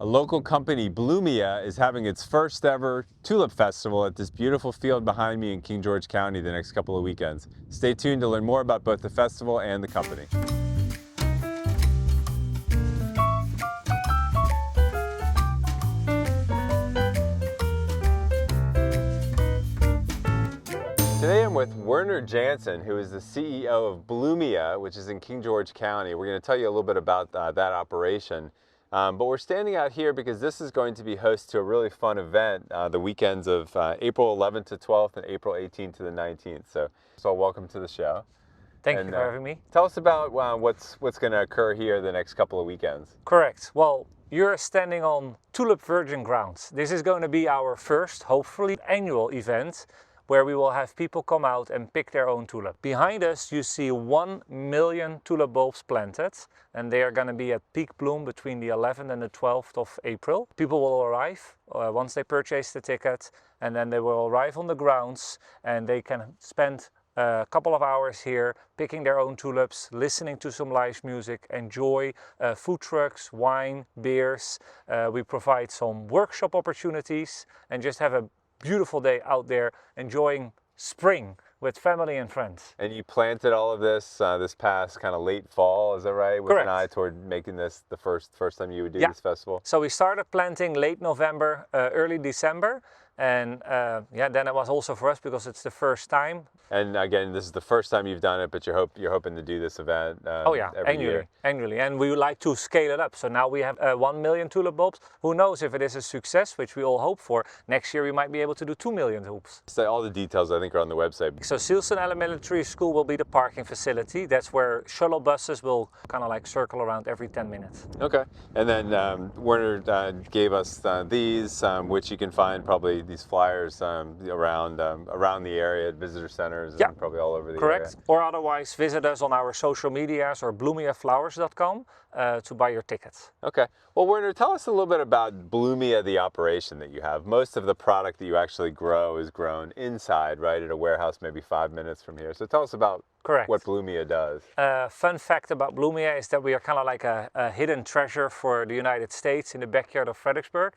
A local company, Bloomia, is having its first ever tulip festival at this beautiful field behind me in King George County the next couple of weekends. Stay tuned to learn more about both the festival and the company. Today I'm with Werner Jansen, who is the CEO of Bloomia, which is in King George County. We're going to tell you a little bit about that operation. But we're standing out here because this is going to be host to a really fun event the weekends of April 11th to 12th and April 18th to the 19th. So welcome to the show. Thank you for having me. Tell us about what's going to occur here the next couple of weekends. Correct. Well, you're standing on tulip virgin grounds. This is going to be our first, hopefully, annual event where we will have people come out and pick their own tulip. Behind us you see 1 million tulip bulbs planted, and they are going to be at peak bloom between the 11th and the 12th of April. People will arrive once they purchase the ticket, and then they will arrive on the grounds and they can spend a couple of hours here picking their own tulips, listening to some live music, enjoy food trucks, wine, beers. We provide some workshop opportunities and just have a beautiful day out there enjoying spring with family and friends. And you planted all of this this past kind of late fall, is that right? With Correct. an eye toward making this the first time you would do this festival? So we started planting late November, early December. And then it was also for us because it's the first time. And again, this is the first time you've done it, but you're hoping to do this event annually. And we would like to scale it up. So now we have 1 million tulip bulbs. Who knows if it is a success, which we all hope for. Next year we might be able to do 2 million tulips. So all the details I think are on the website. So Sealson Elementary School will be the parking facility. That's where shuttle buses will kind of like circle around every 10 minutes. Okay. And then Werner gave us these, which you can find probably these flyers around the area at visitor centers and probably all over the area. Correct. Or otherwise visit us on our social medias or bloomiaflowers.com to buy your tickets. Okay. Well, Werner, tell us a little bit about Bloomia, the operation that you have. Most of the product that you actually grow is grown inside, right, at a warehouse maybe 5 minutes from here. So tell us about what Bloomia does. Fun fact about Bloomia is that we are kind of like a hidden treasure for the United States in the backyard of Fredericksburg.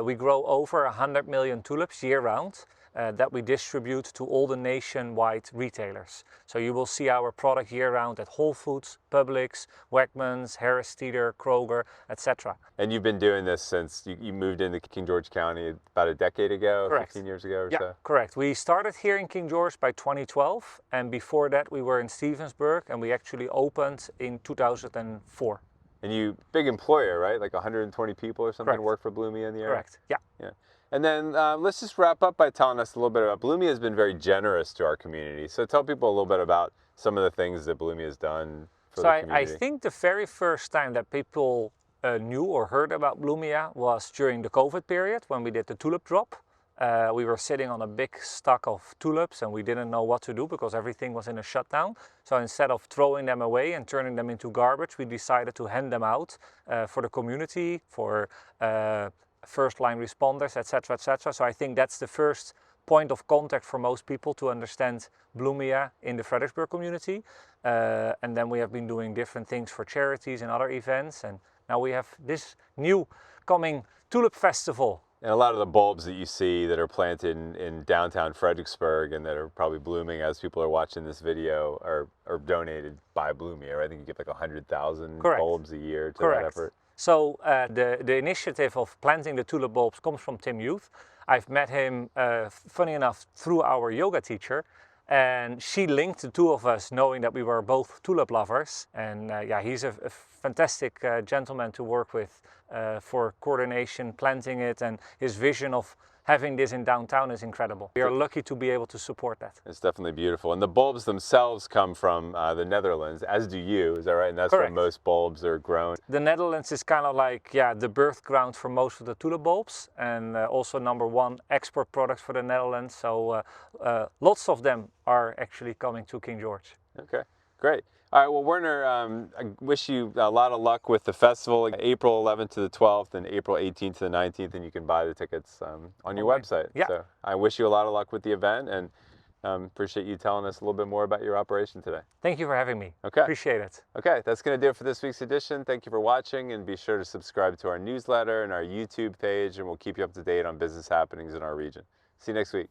We grow over 100 million tulips year-round. That we distribute to all the nationwide retailers. So you will see our product year-round at Whole Foods, Publix, Wegmans, Harris Teeter, Kroger, etc. And you've been doing this since you moved into King George County about a decade ago, Correct. 15 years ago or so? Correct. We started here in King George by 2012, and before that we were in Stevensburg, and we actually opened in 2004. And you, big employer, right? Like 120 people or something work for Bloomia in the area? Correct, yeah. And then let's just wrap up by telling us a little bit about Bloomia has been very generous to our community. So tell people a little bit about some of the things that Bloomia has done for the community. I think the very first time that people knew or heard about Bloomia was during the COVID period when we did the tulip drop. We were sitting on a big stock of tulips and we didn't know what to do because everything was in a shutdown. So instead of throwing them away and turning them into garbage, we decided to hand them out for the community, for first-line responders, etc., etc. So I think that's the first point of contact for most people to understand Bloomia in the Fredericksburg community. And then we have been doing different things for charities and other events. And now we have this new coming tulip festival. And a lot of the bulbs that you see that are planted in downtown Fredericksburg and that are probably blooming as people are watching this video are donated by Bloomia, right? I think you get like 100,000 bulbs a year to that effort. So the initiative of planting the tulip bulbs comes from Tim Youth. I've met him, funny enough, through our yoga teacher. And she linked the two of us knowing that we were both tulip lovers. And he's a fantastic gentleman to work with for coordination, planting it, and his vision of having this in downtown is incredible. We are lucky to be able to support that. It's definitely beautiful. And the bulbs themselves come from the Netherlands, as do you, is that right? And that's Correct. where most bulbs are grown. The Netherlands is kind of like, the birth ground for most of the tulip bulbs, and also #1 export products for the Netherlands. So lots of them are actually coming to King George. Okay, great. All right, well, Werner, I wish you a lot of luck with the festival, April 11th to the 12th and April 18th to the 19th, and you can buy the tickets on your website. Yeah. So I wish you a lot of luck with the event, and Appreciate you telling us a little bit more about your operation today. Thank you for having me. Okay. Appreciate it. Okay, that's going to do it for this week's edition. Thank you for watching, and be sure to subscribe to our newsletter and our YouTube page, and we'll keep you up to date on business happenings in our region. See you next week.